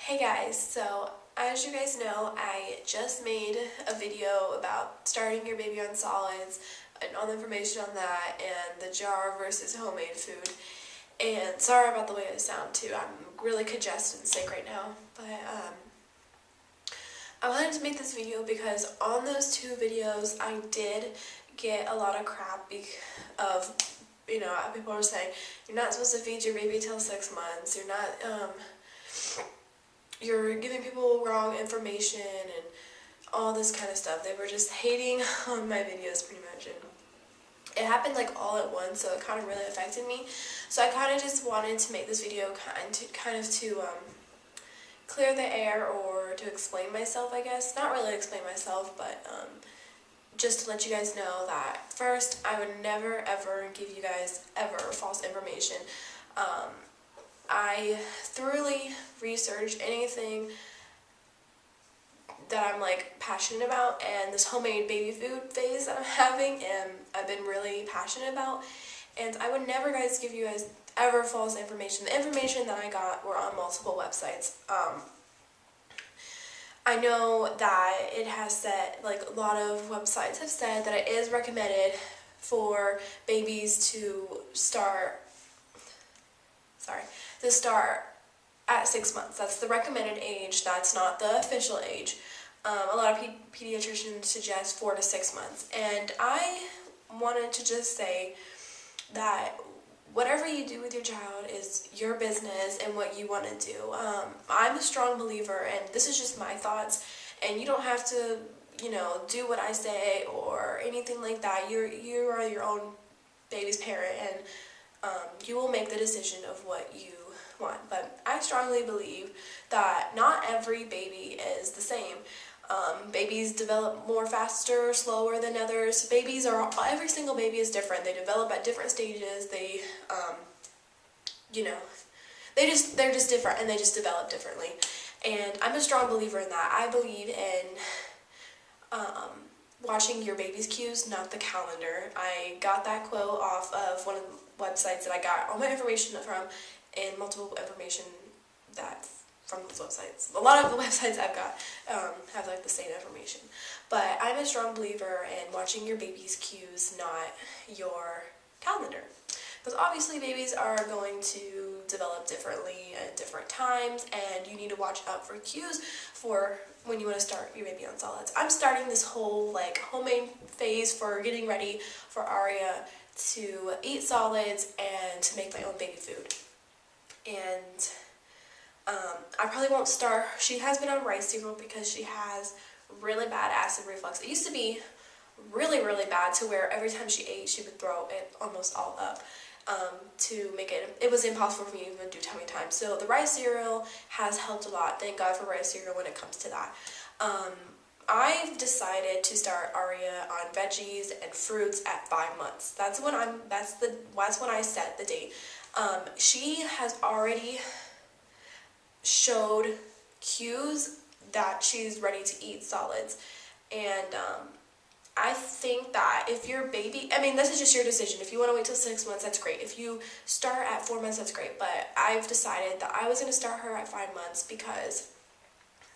Hey guys, so as you guys know, I just made a video about starting your baby on solids and all the information on that and the jar versus homemade food. And sorry about the way I sound too, I'm really congested and sick right now. But I wanted to make this video because on those two videos I did get a lot of crap of, people were saying, you're not supposed to feed your baby till 6 months, you're giving people wrong information and all this kind of stuff. They were just hating on my videos pretty much, and it happened like all at once, so it kind of really affected me. So I kind of just wanted to make this video kind of to clear the air, or to explain myself, I guess. Not really explain myself, but just to let you guys know that first, I would never ever give you guys ever false information. I thoroughly researched anything that I'm like passionate about, and this homemade baby food phase that I'm having, and I've been really passionate about, and I would never give you guys ever false information. The information that I got were on multiple websites. I know that it has said, like a lot of websites have said that it is recommended for babies to start at 6 months. That's the recommended age. That's not the official age. A lot of pediatricians suggest 4 to 6 months. And I wanted to just say that whatever you do with your child is your business and what you want to do. I'm a strong believer, and this is just my thoughts, and you don't have to, do what I say or anything like that. You are your own baby's parent, and you will make the decision of what you want. But I strongly believe that not every baby is the same. Babies develop more faster, slower than others. Every single baby is different. They develop at different stages. They're just different, and they just develop differently. And I'm a strong believer in that. I believe in watching your baby's cues, not the calendar. I got that quote off of one of the websites that I got all my information from, and multiple information from those websites. A lot of the websites I've got have like the same information. But I'm a strong believer in watching your baby's cues, not your calendar. Because obviously babies are going to develop differently at different times, and you need to watch out for cues for when you want to start your baby on solids. I'm starting this whole like homemade phase for getting ready for Aria to eat solids and to make my own baby food. And I probably won't start. She has been on rice cereal because she has really bad acid reflux. It used to be really, really bad, to where every time she ate, she would throw it almost all up. To make it was impossible for me to even do tummy time. So the rice cereal has helped a lot. Thank God for rice cereal when it comes to that. I've decided to start Aria on veggies and fruits at 5 months. That's when I set the date. She has already showed cues that she's ready to eat solids, and I think that if your baby, this is just your decision. If you want to wait till 6 months, that's great. If you start at 4 months, that's great. But I've decided that I was going to start her at 5 months because,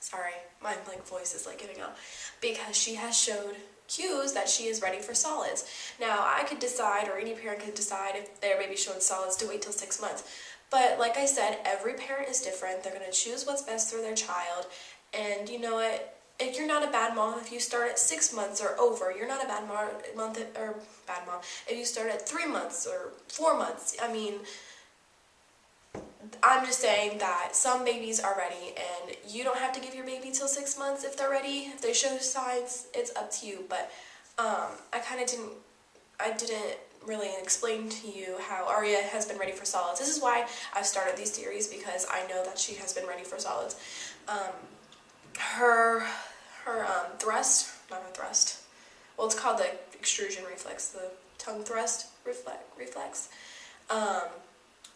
sorry, my voice is giving out, because she has showed cues that she is ready for solids. Now, I could decide, or any parent could decide, if their baby's showing solids, to wait till 6 months. But like I said, every parent is different. They're going to choose what's best for their child. And you know what? If you're not a bad mom if you start at 6 months or over. You're not a bad mom if you start at 3 months or 4 months. I'm just saying that some babies are ready, and you don't have to give your baby till 6 months if they're ready. If they show signs, it's up to you. But I didn't really explain to you how Aria has been ready for solids. This is why I've started these series, because I know that she has been ready for solids. Her thrust, well, it's called the Excursion reflex, the tongue thrust reflex,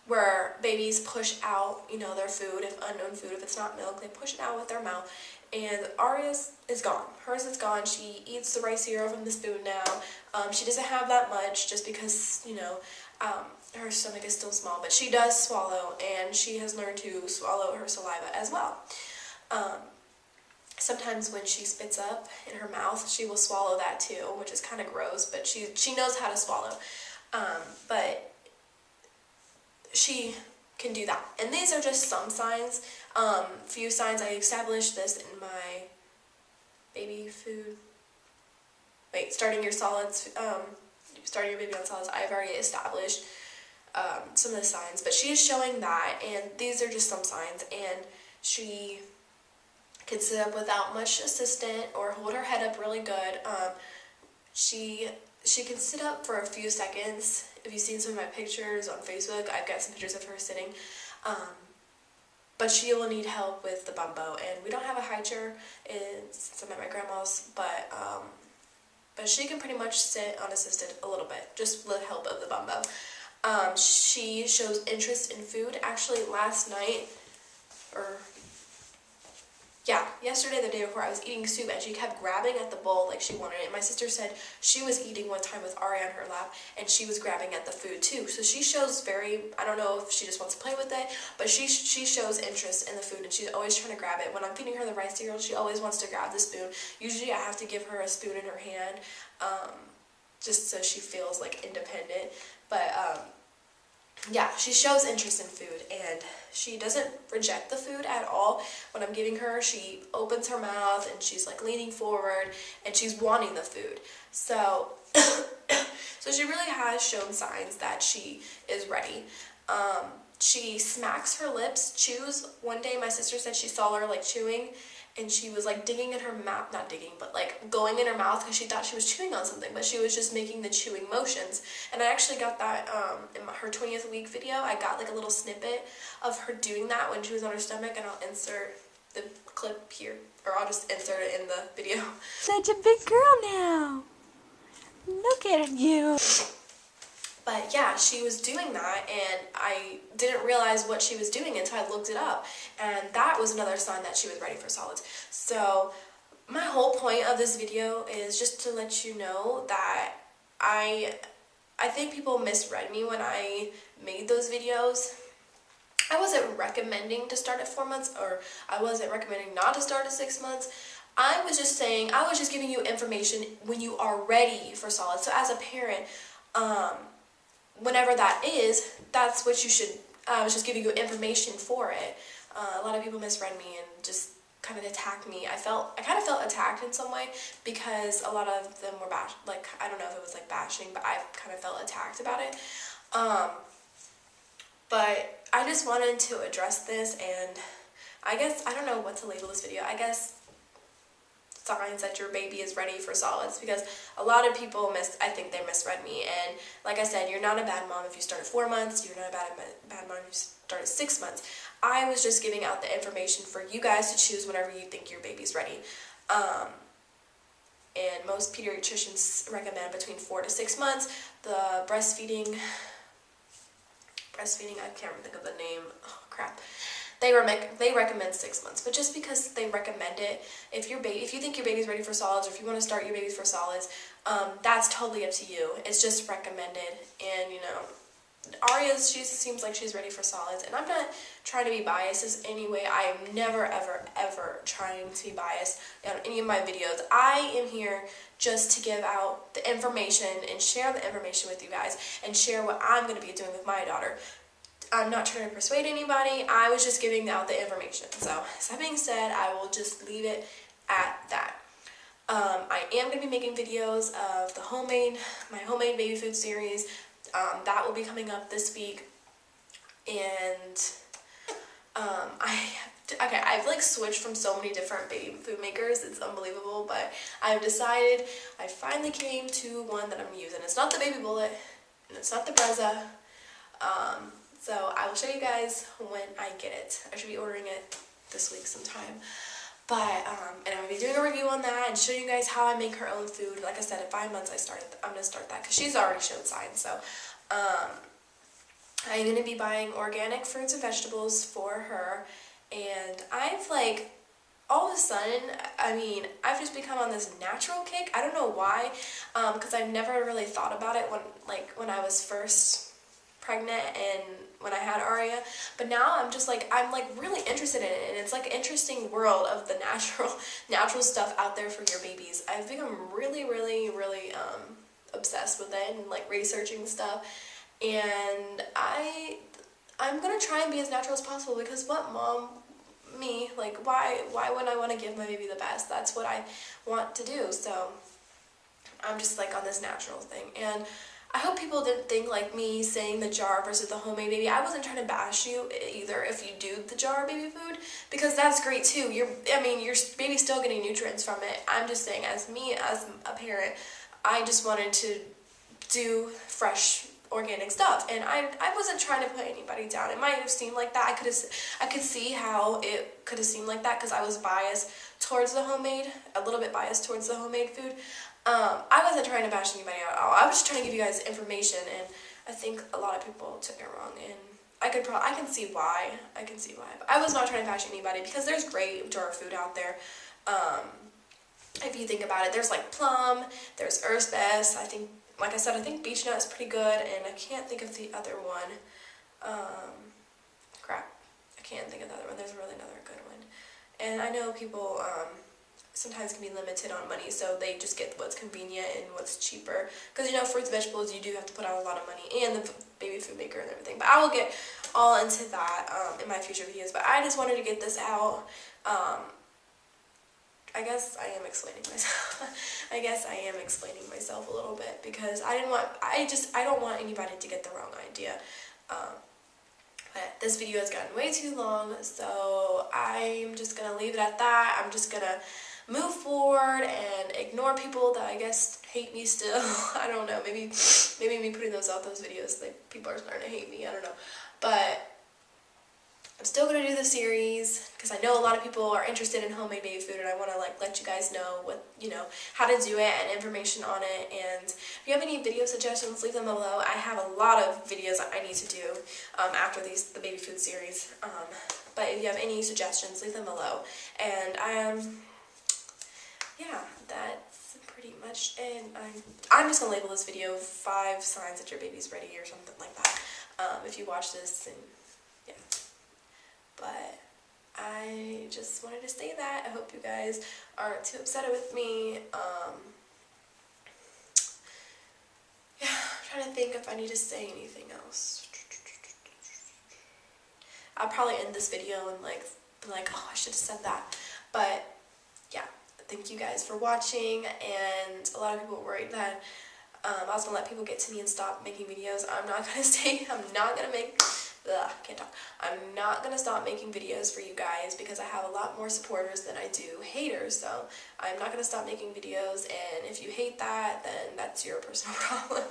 where babies push out, their food, if unknown food, if it's not milk, they push it out with their mouth, and Aria's is gone. Hers is gone. She eats the rice cereal from the spoon now. She doesn't have that much, just because, her stomach is still small, but she does swallow, and she has learned to swallow her saliva as well. Sometimes when she spits up in her mouth, she will swallow that too, which is kind of gross, but she knows how to swallow. But she can do that. And these are just some signs. Few signs. I established this in my baby food. Wait, starting your solids, starting your baby on solids. I've already established some of the signs, but she is showing that, and these are just some signs. And she can sit up without much assistant or hold her head up really good. She can sit up for a few seconds. If you've seen some of my pictures on Facebook, I've got some pictures of her sitting. But she will need help with the bumbo, and we don't have a high chair. It's I'm at my grandma's, but she can pretty much sit unassisted a little bit, just with the help of the bumbo. She shows interest in food. Actually, last night, yesterday, the day before, I was eating soup and she kept grabbing at the bowl like she wanted it. My sister said she was eating one time with Ari on her lap and she was grabbing at the food too. So she shows I don't know if she just wants to play with it, but she shows interest in the food and she's always trying to grab it. When I'm feeding her the rice cereal, she always wants to grab the spoon. Usually I have to give her a spoon in her hand, just so she feels like independent. But yeah, she shows interest in food, and she doesn't reject the food at all. When I'm giving her, she opens her mouth and she's like leaning forward and she's wanting the food. So so she really has shown signs that she is ready. She smacks her lips, chews. One day my sister said she saw her like chewing, and she was like digging in her mouth, not digging, but like going in her mouth because she thought she was chewing on something, but she was just making the chewing motions. And I actually got that in her 20th week video. I got like a little snippet of her doing that when she was on her stomach, and I'll insert the clip here, or I'll just insert it in the video. Such a big girl now. Look at you. But yeah, she was doing that, and I didn't realize what she was doing until I looked it up, and that was another sign that she was ready for solids. So my whole point of this video is just to let you know that I think people misread me when I made those videos. I wasn't recommending to start at 4 months, or I wasn't recommending not to start at 6 months. I was just saying, I was just giving you information when you are ready for solids. So as a parent, whenever that is, that's what you should, I was just giving you information for it. A lot of people misread me and just kind of attacked me. I kind of felt attacked in some way because a lot of them were I don't know if it was like bashing, but I kind of felt attacked about it. But I just wanted to address this, and I guess, I don't know what to label this video. I guess signs that your baby is ready for solids, because a lot of people I think they misread me. And like I said, you're not a bad mom if you start at 4 months, you're not a bad mom if you start at 6 months. I was just giving out the information for you guys to choose whenever you think your baby's ready. And most pediatricians recommend between 4 to 6 months. The breastfeeding, I can't think of the name, oh crap. They recommend 6 months, but just because they recommend it, if you think your baby's ready for solids, or if you want to start your babies for solids, that's totally up to you. It's just recommended. And you know, Aria, she seems like she's ready for solids, and I'm not trying to be biased in any way. I am never, ever, ever trying to be biased on any of my videos. I am here just to give out the information and share the information with you guys, and share what I'm going to be doing with my daughter. I'm not trying to persuade anybody. I was just giving out the information. So, that being said, I will just leave it at that. I am going to be making videos of my homemade baby food series. That will be coming up this week. And I've like switched from so many different baby food makers. It's unbelievable, but I've decided, I finally came to one that I'm using. It's not the Baby Bullet, and it's not the Brezza. So I will show you guys when I get it. I should be ordering it this week sometime. But, and I'm going to be doing a review on that and show you guys how I make her own food. Like I said, at 5 months I'm going to start that, because she's already shown signs. So, I'm going to be buying organic fruits and vegetables for her. And I've like, all of a sudden, I've just become on this natural kick. I don't know why, because I've never really thought about it when I was first pregnant and when I had Aria, but now I'm just like, I'm like really interested in it, and it's like an interesting world of the natural stuff out there for your babies. I've become really obsessed with it and like researching stuff, and I'm gonna try and be as natural as possible, because what mom, me, like why wouldn't I want to give my baby the best? That's what I want to do. So I'm just like on this natural thing, and I hope people didn't think like me saying the jar versus the homemade baby. I wasn't trying to bash you either if you do the jar baby food, because that's great too. Your baby's still getting nutrients from it. I'm just saying, as me as a parent, I just wanted to do fresh organic stuff, and I wasn't trying to put anybody down. It might have seemed like that. I could see how it could have seemed like that, because I was biased towards the homemade, a little bit biased towards the homemade food. I wasn't trying to bash anybody out at all. I was just trying to give you guys information, and I think a lot of people took it wrong, and I can see why. But I was not trying to bash anybody, because there's great jar food out there. If you think about it, there's like plum, there's Earth's Best. I think beech nut is pretty good, and I can't think of the other one. Crap, I can't think of the other one. There's really another good one. And I know people sometimes can be limited on money, so they just get what's convenient and what's cheaper. Because fruits and vegetables, you do have to put out a lot of money, and the baby food maker and everything. But I will get all into that in my future videos. But I just wanted to get this out. I guess I am explaining myself a little bit, because I don't want anybody to get the wrong idea. But this video has gotten way too long, so I'm just gonna leave it at that. I'm just gonna move forward and ignore people that I guess hate me still. I don't know, maybe me putting those videos, like, people are starting to hate me, I don't know. But I'm still going to do the series, because I know a lot of people are interested in homemade baby food, and I want to like let you guys know what, how to do it and information on it. And if you have any video suggestions, leave them below. I have a lot of videos I need to do after the baby food series. But if you have any suggestions, leave them below. And yeah, that's pretty much it. I'm just going to label this video 5 signs that your baby's ready, or something like that. If you watch this, and yeah. But I just wanted to say that. I hope you guys aren't too upset with me. Yeah, I'm trying to think if I need to say anything else. I'll probably end this video and be like, oh, I should have said that. But yeah, thank you guys for watching. And a lot of people were worried that I was gonna let people get to me and stop making videos. I'm not gonna stop making videos for you guys, because I have a lot more supporters than I do haters. So I'm not gonna stop making videos, and if you hate that, then that's your personal problem.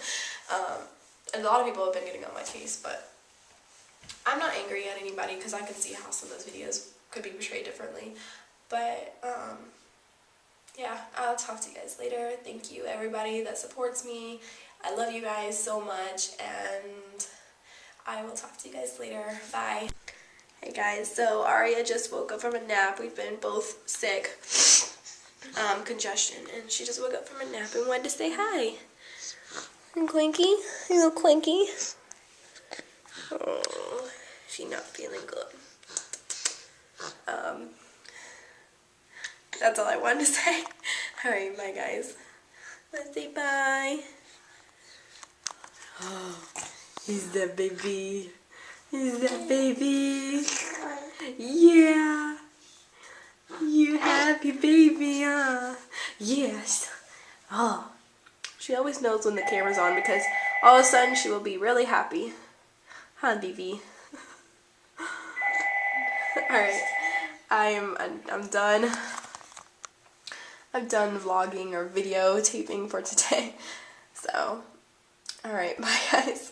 And a lot of people have been getting on my case, but I'm not angry at anybody, because I can see how some of those videos could be portrayed differently. But yeah, I'll talk to you guys later. Thank you, everybody that supports me. I love you guys so much, and I will talk to you guys later. Bye. Hey guys, so Aria just woke up from a nap. We've been both sick, congestion, and she just woke up from a nap and wanted to say hi. And Clinky, you little Clinky. Oh, she's not feeling good. That's all I wanted to say. Alright, bye guys. Let's say bye. Oh, he's that baby. He's that baby. Yeah. You happy baby, huh? Yes. Oh. She always knows when the camera's on, because all of a sudden she will be really happy. Huh, baby? Alright. I'm done. I'm done vlogging or videotaping for today. So, alright, bye guys.